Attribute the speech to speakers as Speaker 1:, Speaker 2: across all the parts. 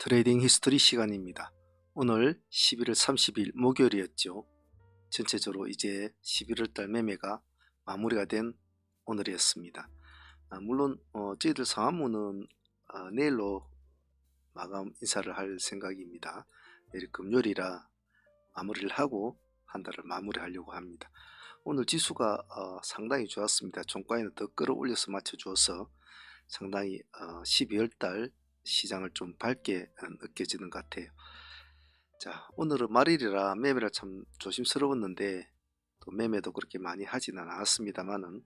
Speaker 1: 트레이딩 히스토리 시간입니다. 오늘 11월 30일 목요일이었죠. 전체적으로 이제 11월 달 매매가 마무리가 된 오늘이었습니다. 물론 저희들 상한무는 내일로 마감 인사를 할 생각입니다. 내일 금요일이라 마무리를 하고 한 달을 마무리하려고 합니다. 오늘 지수가 상당히 좋았습니다. 종가에는 더 끌어올려서 맞춰주어서 상당히 12월 달 시장을 좀 밝게 느껴지는 것 같아요. 자, 오늘은 말일이라 매매라 참 조심스러웠는데 또 매매도 그렇게 많이 하지는 않았습니다만은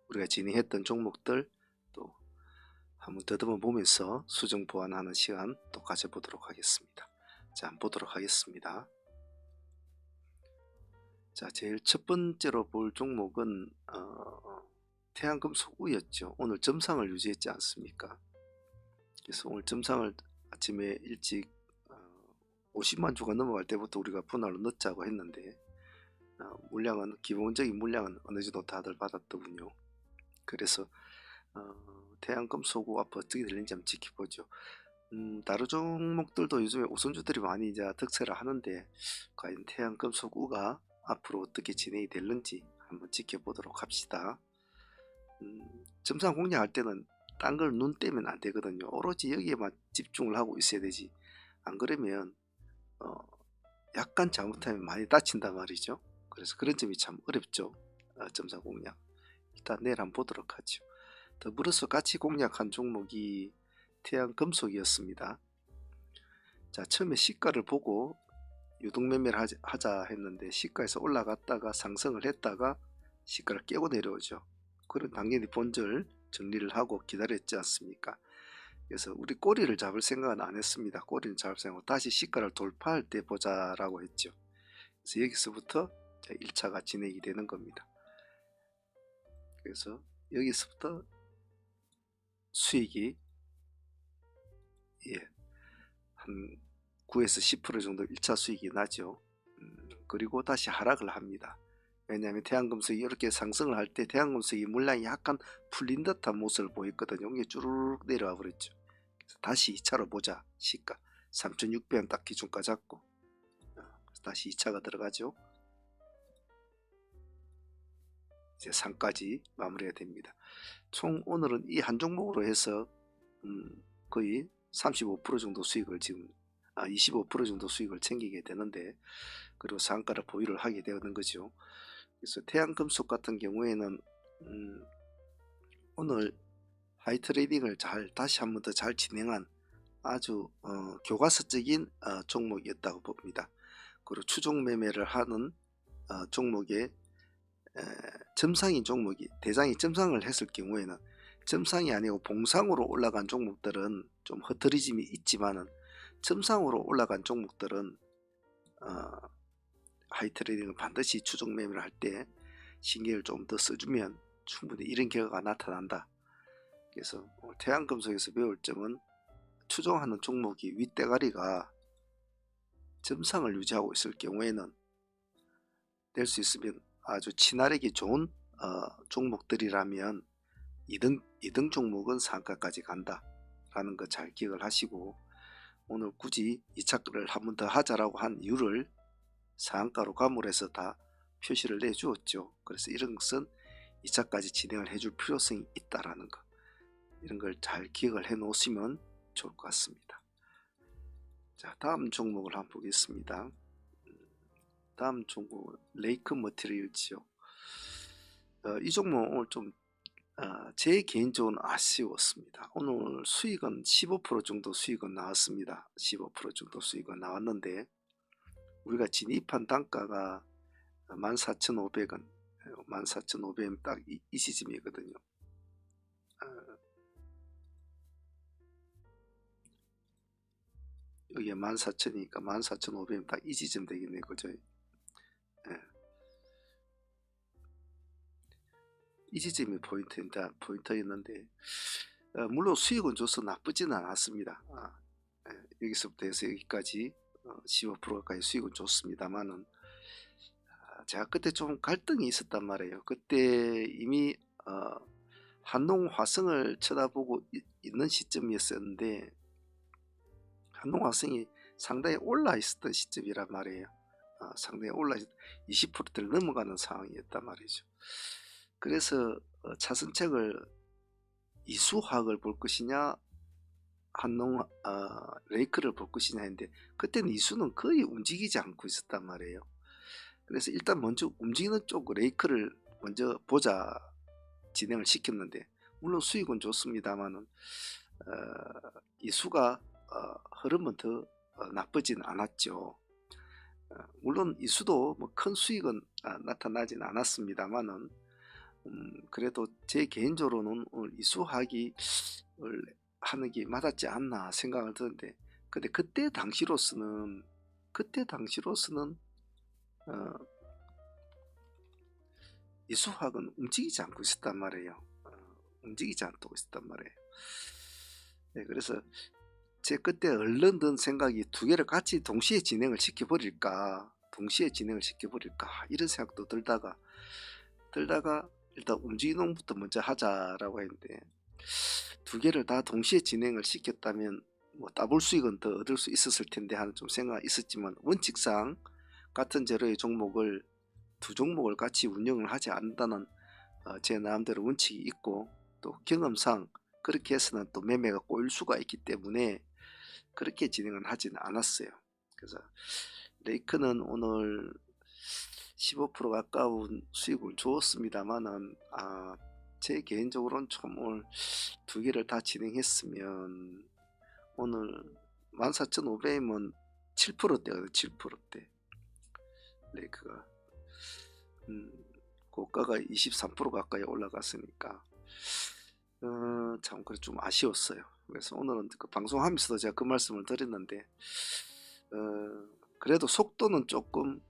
Speaker 1: 우리가 진행했던 종목들 또 한번 더듬어 보면서 수정 보완하는 시간 또 가져보도록 하겠습니다. 자, 한번 보도록 하겠습니다. 자, 제일 첫 번째로 볼 종목은 태양금속우였죠. 오늘 점상을 유지했지 않습니까? 그래서 오늘 점상을 아침에 일찍 50만 주가 넘어갈 때부터 우리가 분할로 넣자고 했는데 물량은 기본적인 물량은 어느 정도 다들 받았더군요. 그래서 태양금속우 앞으로 어떻게 될는지 한번 지켜보죠. 다른 종목들도 요즘에 우선주들이 많이 이제 득세를 하는데 과연 태양금속우가 앞으로 어떻게 진행이 될는지 한번 지켜보도록 합시다. 점상 공략할 때는 딴 걸 눈 떼면 안 되거든요. 오로지 여기에만 집중을 하고 있어야 되지. 안 그러면 약간 잘못하면 많이 다친단 말이죠. 그래서 그런 점이 참 어렵죠. 점상 공략. 일단 내일 한번 보도록 하죠. 더불어서 같이 공략한 종목이 태양금속이었습니다. 자, 처음에 시가를 보고 유동매매를 하자 했는데 시가에서 올라갔다가 상승을 했다가 시가를 깨고 내려오죠. 그럼 당연히 본절 정리를 하고 기다렸지 않습니까? 그래서 우리 꼬리를 잡을 생각은 안 했습니다. 꼬리는 잡을 생각하고 다시 시가를 돌파할 때 보자라고 했죠. 그래서 여기서부터 1차가 진행이 되는 겁니다. 그래서 여기서부터 수익이 한 9에서 10% 정도 1차 수익이 나죠. 그리고 다시 하락을 합니다. 왜냐하면 태양금속이 이렇게 상승을 할 때 태양금속이 물량이 약간 풀린 듯한 모습을 보였거든요. 이게 쭈르륵 내려와 버렸죠. 그래서 다시 2차로 보자. 시가 3600원 딱 기준가 잡고 다시 2차가 들어가죠. 이제 3까지 마무리가 됩니다. 총 오늘은 이 한 종목으로 해서 거의 35% 정도 수익을 지금 25% 정도 수익을 챙기게 되는데, 그리고 상가를 보유를 하게 되는 거죠. 그래서 태양금속 같은 경우에는 오늘 하이트레이딩을 다시 한 번 더 잘 진행한 아주 교과서적인 종목이었다고 봅니다. 그리고 추종 매매를 하는 종목의 점상인 종목이 대장이 점상을 했을 경우에는 점상이 아니고 봉상으로 올라간 종목들은 좀 흐트러짐이 있지만은 점상으로 올라간 종목들은 하이트레이딩을 반드시 추종 매매를 할 때 신경을 좀 더 써주면 충분히 이런 결과가 나타난다. 그래서 태양금속에서 배울 점은 추종하는 종목이 윗대가리가 점상을 유지하고 있을 경우에는 될 수 있으면 아주 친화력이 좋은 종목들이라면 2등 종목은 상가까지 간다 라는 거 잘 기억을 하시고, 오늘 굳이 2차를 한 번 더 하자라고 한 이유를 상한가로 감물해서 다 표시를 내주었죠. 그래서 이런 것은 2차까지 진행을 해줄 필요성이 있다라는 거, 이런 걸 잘 기억을 해 놓으시면 좋을 것 같습니다. 자, 다음 종목을 한번 보겠습니다. 다음 종목은 레이크 머티리얼즈요. 이 종목 오늘 좀 제 개인적으로는 아쉬웠습니다. 오늘 수익은 15% 정도 수익은 나왔습니다. 15% 정도 수익은 나왔는데 우리가 진입한 단가가 14,500원 14,500원 딱 이 시점이거든요. 여기에 14,000이니까 14,500원 딱 이 시점 되겠네요. 그죠? 이 지점이 포인트였는데 물론 수익은 줘서 나쁘지는 않았습니다. 여기서부터 해서 여기까지 15%까지 수익은 좋습니다만은 제가 그때 좀 갈등이 있었단 말이에요. 그때 이미 한농 화성을 쳐다보고 있는 시점이었었는데 한농화성이 상당히 올라 있었던 시점이란 말이에요. 상당히 올라 20%대를 넘어가는 상황이었단 말이죠. 그래서 차선책을 이수화학을 볼 것이냐 레이크를 볼 것이냐 했는데 그때는 이수는 거의 움직이지 않고 있었단 말이에요. 그래서 일단 먼저 움직이는 쪽 레이크를 먼저 보자 진행을 시켰는데 물론 수익은 좋습니다만은 이수가 흐름은 더 나쁘진 않았죠. 물론 이수도 뭐 큰 수익은 나타나진 않았습니다만은 그래도 제 개인적으로는 이수하기 하는 게 맞았지 않나 생각을 드는데 근데 그때 당시로서는 이수학은 움직이지 않고 있었단 말이에요. 움직이지 않고 있었단 말이에요. 네, 그래서 제 그때 얼른 든 생각이 두 개를 같이 동시에 진행을 시켜버릴까 이런 생각도 들다가 일단 움직이는 것부터 먼저 하자라고 했는데 두 개를 다 동시에 진행을 시켰다면 뭐 더블 수익은 더 얻을 수 있었을 텐데 하는 좀 생각이 있었지만 원칙상 같은 재료의 종목을 두 종목을 같이 운영을 하지 않는다는 제 나름대로 원칙이 있고 또 경험상 그렇게 해서는 또 매매가 꼬일 수가 있기 때문에 그렇게 진행을 하지는 않았어요. 그래서 레이크는 오늘 15% 가까운 수익을 주었습니다만은 제 개인적으로는 좀 오늘 두 개를 다 진행했으면 오늘 14,500이면 7%대거든 7%대 레이크가 고가가 23% 가까이 올라갔으니까 참 그래 좀 아쉬웠어요. 그래서 오늘은 그 방송하면서도 제가 그 말씀을 드렸는데 그래도 속도는 조금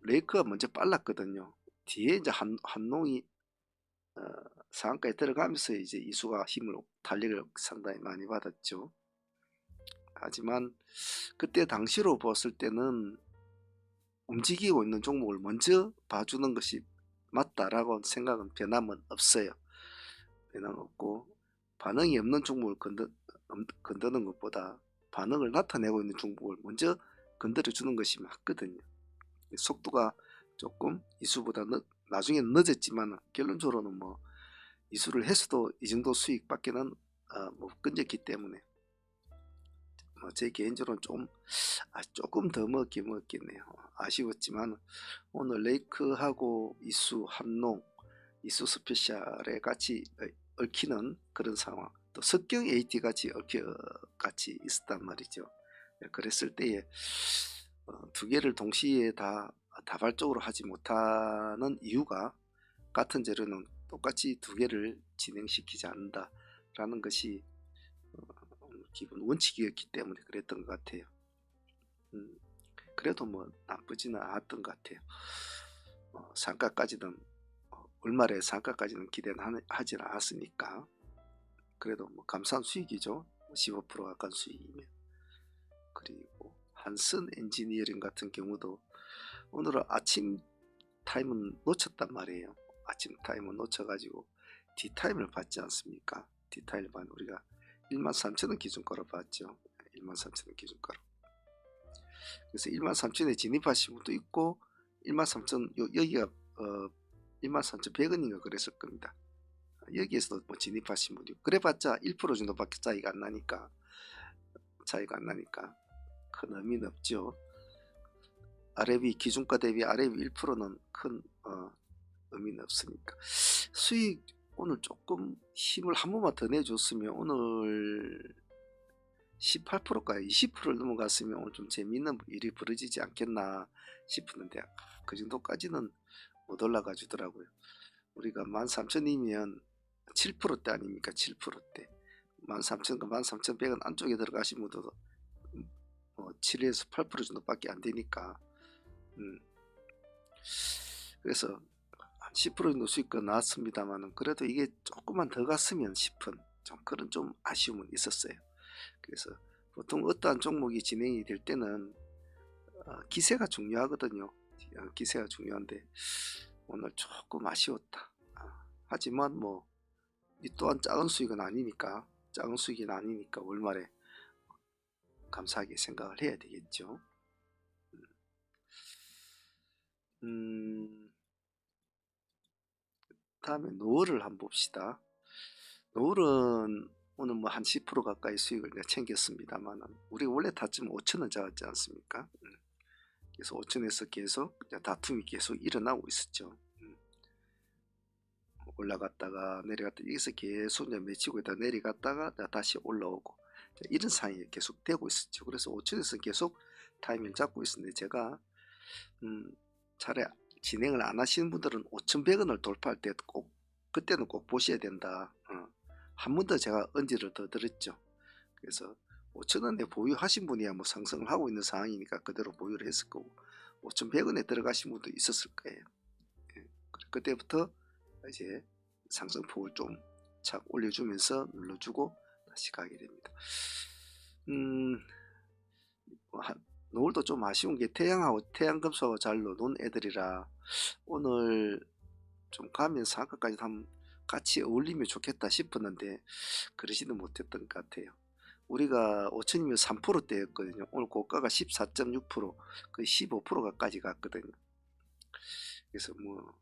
Speaker 1: 레이크가 먼저 빨랐거든요. 뒤에 이제 한농이 상한가에 들어가면서 이제 이수가 힘을 달리를 상당히 많이 받았죠. 하지만 그때 당시로 봤을 때는 움직이고 있는 종목을 먼저 봐주는 것이 맞다라고 생각은 변함은 없어요. 변함 없고 반응이 없는 종목을 건드는 것보다 반응을 나타내고 있는 종목을 먼저 건드려 주는 것이 맞거든요. 속도가 조금 이수보다 나중에는 늦었지만 결론적으로는 뭐 이수를 했어도 이 정도 수익밖에는 못 건졌기 때문에 제 개인적으로는 조금 더 먹겠네요. 아쉬웠지만 오늘 레이크하고 이수, 한농, 이수 스페셜에 같이 얽히는 그런 상황, 또 석경 AT 같이 있었단 말이죠. 그랬을 때에 두 개를 동시에 다 다발적으로 하지 못하는 이유가 같은 재료는 똑같이 두 개를 진행시키지 않는다라는 것이 기본 원칙이었기 때문에 그랬던 것 같아요. 그래도 뭐 나쁘지는 않았던 것 같아요. 상가까지는 월말에 상가까지는 기대는 하진 않았으니까 그래도 뭐 감사한 수익이죠. 15% 가까운 수익이면. 그리고 한슨 엔지니어링 같은 경우도 오늘은 아침 타임은 놓쳤단 말이에요. 아침 타임은 놓쳐가지고 D타임을 받지 않습니까? D타임을 받는 우리가 13,000원 기준가로 봤죠. 13,000원 기준가로. 그래서 13,000원에 진입하신 분도 있고 13,000 여기가 13,100원인가 그랬을 겁니다. 여기에서도 뭐 진입하신 분이 그래봤자 1% 정도밖에 차이가 안 나니까 큰 의미는 없죠. RF이 기준가 대비 RF 1%는 큰 의미는 없으니까 수익 오늘 조금 힘을 한 번만 더 내줬으면 오늘 18%까지 20%를 넘어갔으면 오늘 좀 재미있는 일이 벌어지지 않겠나 싶었는데 그 정도까지는 못 올라가 주더라고요. 우리가 13,000이면 7%대 아닙니까? 7%대 13,000과 13,100원 안쪽에 들어가신 분도 7에서 8% 정도밖에 안 되니까 그래서 한 10% 정도 수익가 나왔습니다만 그래도 이게 조금만 더 갔으면 싶은 그런 좀 아쉬움은 있었어요. 그래서 보통 어떠한 종목이 진행이 될 때는 기세가 중요하거든요. 기세가 중요한데 오늘 조금 아쉬웠다. 하지만 뭐 이 또한 작은 수익은 아니니까 월말에 감사하게 생각을 해야 되겠죠. 다음에 노을을 한번 봅시다. 노을은 오늘 뭐 한 10% 가까이 수익을 내가 챙겼습니다만, 우리가 원래 다쯤 5천원 잡았지 않습니까? 그래서 5천에서 계속 다툼이 계속 일어나고 있었죠. 올라갔다가 내려갔다, 여기서 계속 맺히고 있다 내려갔다가 다시 올라오고, 이런 상황이 계속 되고 있었죠. 그래서 5천에서 계속 타이밍 잡고 있었는데, 제가 차라리 진행을 안 하시는 분들은 5,100원을 돌파할 때 꼭, 그때는 꼭 보셔야 된다. 한 번 더 제가 언지를 더 들었죠. 그래서 5,000원에 보유하신 분이야 뭐 상승을 하고 있는 상황이니까 그대로 보유를 했을 거고, 5,100원에 들어가신 분도 있었을 거예요. 그때부터 이제 상승폭을 좀 착 올려주면서 눌러주고 다시 가게 됩니다. 노을도 좀 아쉬운 게 태양금속하고 잘 노는 애들이라 오늘 좀 가면서 아까까지 한번 같이 어울리면 좋겠다 싶었는데 그러지는 못했던 것 같아요. 우리가 5천이면 3%대였거든요. 오늘 고가가 14.6%, 거의 15% 가까지 갔거든요. 그래서 뭐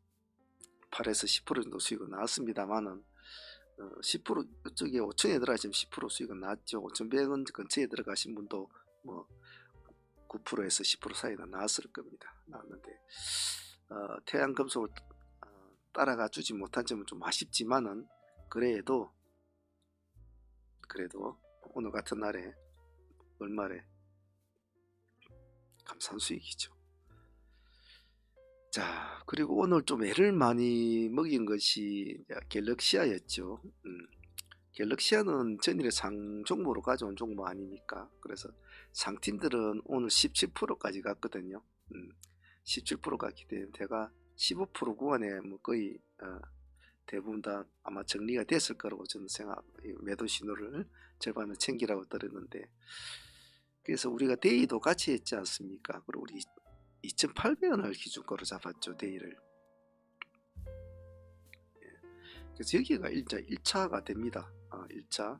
Speaker 1: 8에서 10% 정도 수익은 나왔습니다만은 10% 이쪽에 5천에 들어가시면 10% 수익은 나왔죠. 5,100원 근처에 들어가신 분도 뭐 9%에서 10% 사이가 나왔을 겁니다. 나왔는데 태양금속을 따라가 주지 못한 점은 좀 아쉽지만은 그래도 오늘 같은 날에 월말에 감사한 수익이죠. 자, 그리고 오늘 좀 애를 많이 먹인 것이 갤럭시아였죠. 갤럭시아는 전일에 상 종목으로 가져온 종목 아닙니까? 그래서 상팀들은 오늘 17%까지 갔거든요. 17% 갔기 때문에 제가 15% 구간에 뭐 거의 대부분 다 아마 정리가 됐을 거라고 저는 매도 신호를 절반은 챙기라고 들었는데, 그래서 우리가 데이도 같이 했지 않습니까? 그리고 우리 2,800원을 기준가로 잡았죠, 데이를. 그래서 여기가 1차가 됩니다. 1차.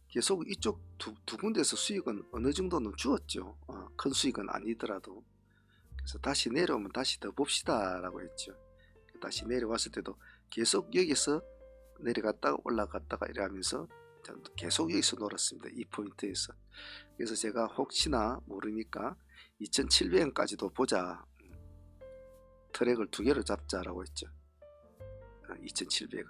Speaker 1: 계속 이쪽 두 군데서 수익은 어느 정도는 주었죠. 큰 수익은 아니더라도. 그래서 다시 내려오면 다시 더 봅시다 라고 했죠. 다시 내려왔을 때도 계속 여기서 내려갔다가 올라갔다가 이러면서 계속 여기서 놀았습니다. 이 포인트에서. 그래서 제가 혹시나 모르니까 2,700원까지도 보자, 트랙을 두 개로 잡자라고 했죠. 2,700원.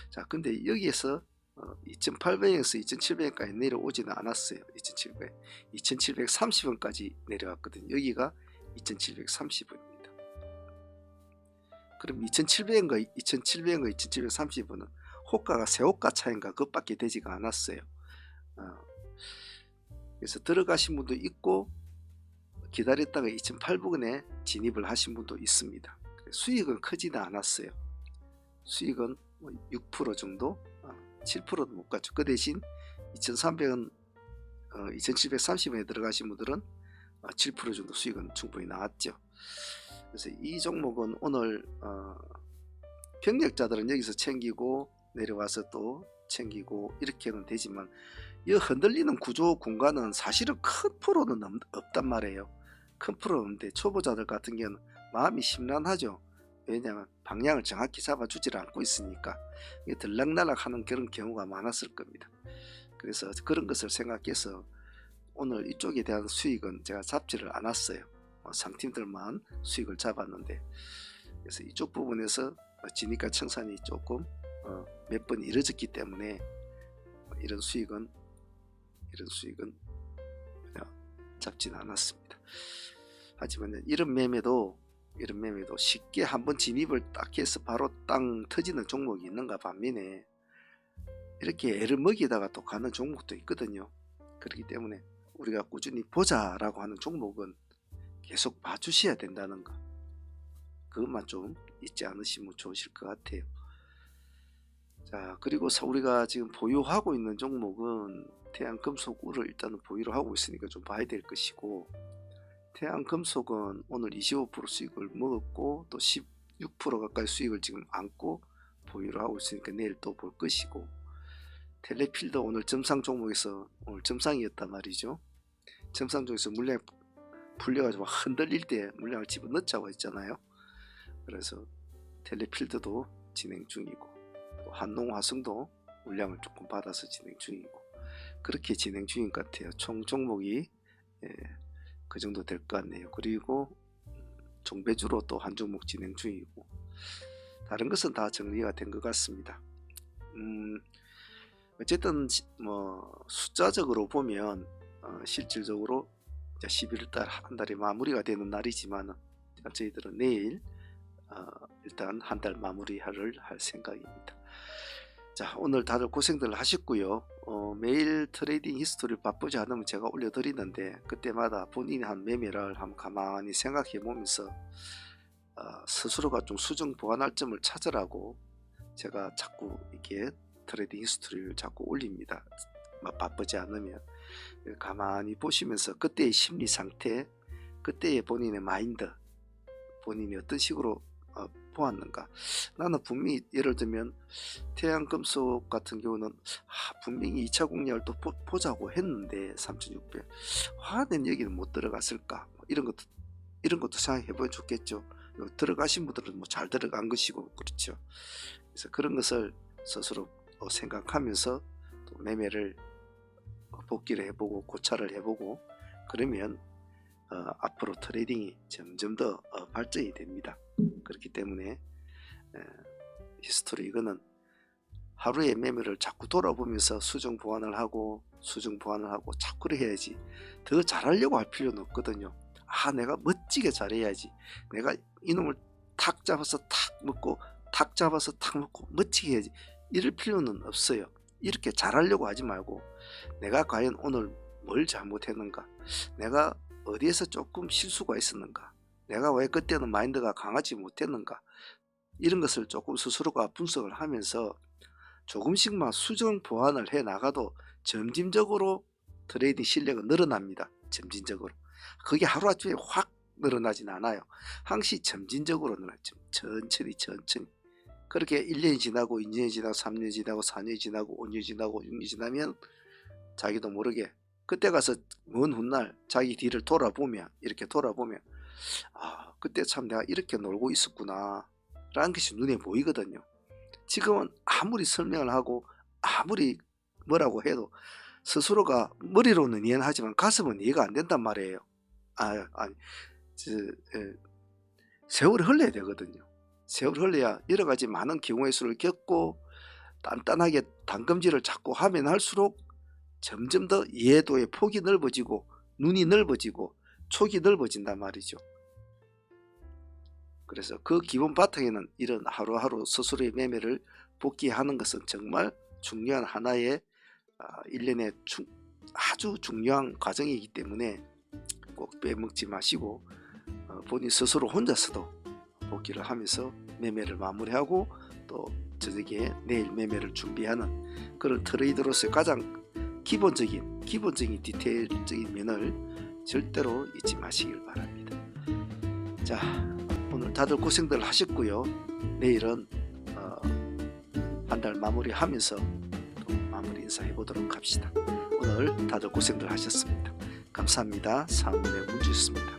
Speaker 1: 자, 근데 여기에서 2,800원에서 2,700원까지 내려오지는 않았어요. 2,700원, 2,730원까지 내려왔거든요. 여기가 2,730원입니다. 그럼 2,700원과 2,730원은 호가가 세호가 차인가 그것밖에 되지가 않았어요. 그래서 들어가신 분도 있고 기다렸다가 2,800원에 진입을 하신 분도 있습니다. 수익은 크지는 않았어요. 수익은 6% 정도, 7%도 못 갔죠. 그 대신 2,300원, 2,730원에 들어가신 분들은 7% 정도 수익은 충분히 나왔죠. 그래서 이 종목은 오늘 병력자들은 여기서 챙기고 내려와서 또 챙기고 이렇게는 되지만, 이 흔들리는 구조 공간은 사실은 큰 프로는 없단 말이에요. 큰 프로는 없는데 초보자들 같은 경우는 마음이 심란하죠. 왜냐하면 방향을 정확히 잡아주질 않고 있으니까 들락날락 하는 그런 경우가 많았을 겁니다. 그래서 그런 것을 생각해서 오늘 이쪽에 대한 수익은 제가 잡지를 않았어요. 상팀들만 수익을 잡았는데, 그래서 이쪽 부분에서 진입가 청산이 조금 몇 번 이루어졌기 때문에 이런 수익은 잡지는 않았습니다. 하지만 이런 매매도 쉽게 한번 진입을 딱 해서 바로 땅 터지는 종목이 있는가 반면에 이렇게 애를 먹이다가 또 가는 종목도 있거든요. 그렇기 때문에 우리가 꾸준히 보자라고 하는 종목은 계속 봐주셔야 된다는 거, 그것만 좀 잊지 않으시면 좋으실 것 같아요. 자, 그리고 우리가 지금 보유하고 있는 종목은 태양금속을 일단은 보유를 하고 있으니까 좀 봐야 될 것이고, 태양금속은 오늘 25% 수익을 먹었고 또 16% 가까이 수익을 지금 안고 보유를 하고 있으니까 내일 또 볼 것이고, 텔레필드 오늘 점상 종목에서 오늘 점상이었단 말이죠. 점상 중에서 물량이 풀려가지고 흔들릴 때 물량을 집어넣자고 했잖아요. 그래서 텔레필드도 진행 중이고 또 한농화성도 물량을 조금 받아서 진행 중이고 그렇게 진행 중인 것 같아요. 총 종목이 그 정도 될 것 같네요. 그리고 종배주로 또 한 종목 진행 중이고 다른 것은 다 정리가 된 것 같습니다. 어쨌든 뭐 숫자적으로 보면 실질적으로 11월달 한 달이 마무리가 되는 날이지만 저희들은 내일 일단 한 달 마무리를 할 생각입니다. 자, 오늘 다들 고생들 하셨고요. 매일 트레이딩 히스토리 바쁘지 않으면 제가 올려드리는데 그때마다 본인이 한 매매를 한번 가만히 생각해 보면서 스스로가 좀 수정 보완할 점을 찾으라고 제가 자꾸 이렇게 트레이딩 히스토리를 자꾸 올립니다. 바쁘지 않으면 가만히 보시면서 그때의 심리 상태, 그때의 본인의 마인드, 본인이 어떤 식으로 보았는가. 나는 분명히 예를 들면 태양금속 같은 경우는 분명히 2차 공략을 또 보자고 했는데 3600 난 여기는 못 들어갔을까, 이런 것도 생각해 보면 좋겠죠. 들어가신 분들은 뭐 잘 들어간 것이고 그렇죠. 그래서 그런 것을 스스로 생각하면서 또 매매를 복기를 해보고 고찰을 해보고 그러면 앞으로 트레이딩이 점점 더 발전이 됩니다. 그렇기 때문에 히스토리 이거는 하루의 매매를 자꾸 돌아보면서 수정 보완을 하고 자꾸 해야지. 더 잘하려고 할 필요는 없거든요. 내가 멋지게 잘해야지, 내가 이놈을 탁 잡아서 탁 먹고 탁 잡아서 탁 먹고 멋지게 해야지, 이럴 필요는 없어요. 이렇게 잘하려고 하지 말고 내가 과연 오늘 뭘 잘못했는가, 내가 어디에서 조금 실수가 있었는가, 내가 왜 그때는 마인드가 강하지 못했는가, 이런 것을 조금 스스로가 분석을 하면서 조금씩만 수정 보완을 해 나가도 점진적으로 트레이딩 실력은 늘어납니다. 점진적으로. 그게 하루아침에 확 늘어나진 않아요. 항시 점진적으로 늘어나죠. 천천히 그렇게 1년이 지나고 2년이 지나고 3년이 지나고 4년이 지나고 5년이 지나고 6년이 지나면 자기도 모르게 그때 가서 먼 훗날 자기 뒤를 돌아보면 그때 참 내가 이렇게 놀고 있었구나 라는 것이 눈에 보이거든요. 지금은 아무리 설명을 하고 아무리 뭐라고 해도 스스로가 머리로는 이해하지만 가슴은 이해가 안 된단 말이에요. 세월이 흘러야 되거든요. 세월이 흘러야 여러 가지 많은 경우의 수를 겪고 단단하게 단검질을 자꾸 하면 할수록 점점 더 이해도의 폭이 넓어지고 눈이 넓어지고 촉이 넓어진단 말이죠. 그래서 그 기본 바탕에는 이런 하루하루 스스로의 매매를 복귀하는 것은 정말 중요한 하나의 일련의 아주 중요한 과정이기 때문에 꼭 빼먹지 마시고 본인 스스로 혼자서도 복귀를 하면서 매매를 마무리하고 또 저녁에 내일 매매를 준비하는 그런 트레이더로서의 가장 기본적인 디테일적인 면을 절대로 잊지 마시길 바랍니다. 자, 오늘 다들 고생들 하셨고요. 내일은 한 달 마무리하면서 또 마무리 인사해 보도록 합시다. 오늘 다들 고생들 하셨습니다. 감사합니다. 사은문의 문주였습니다.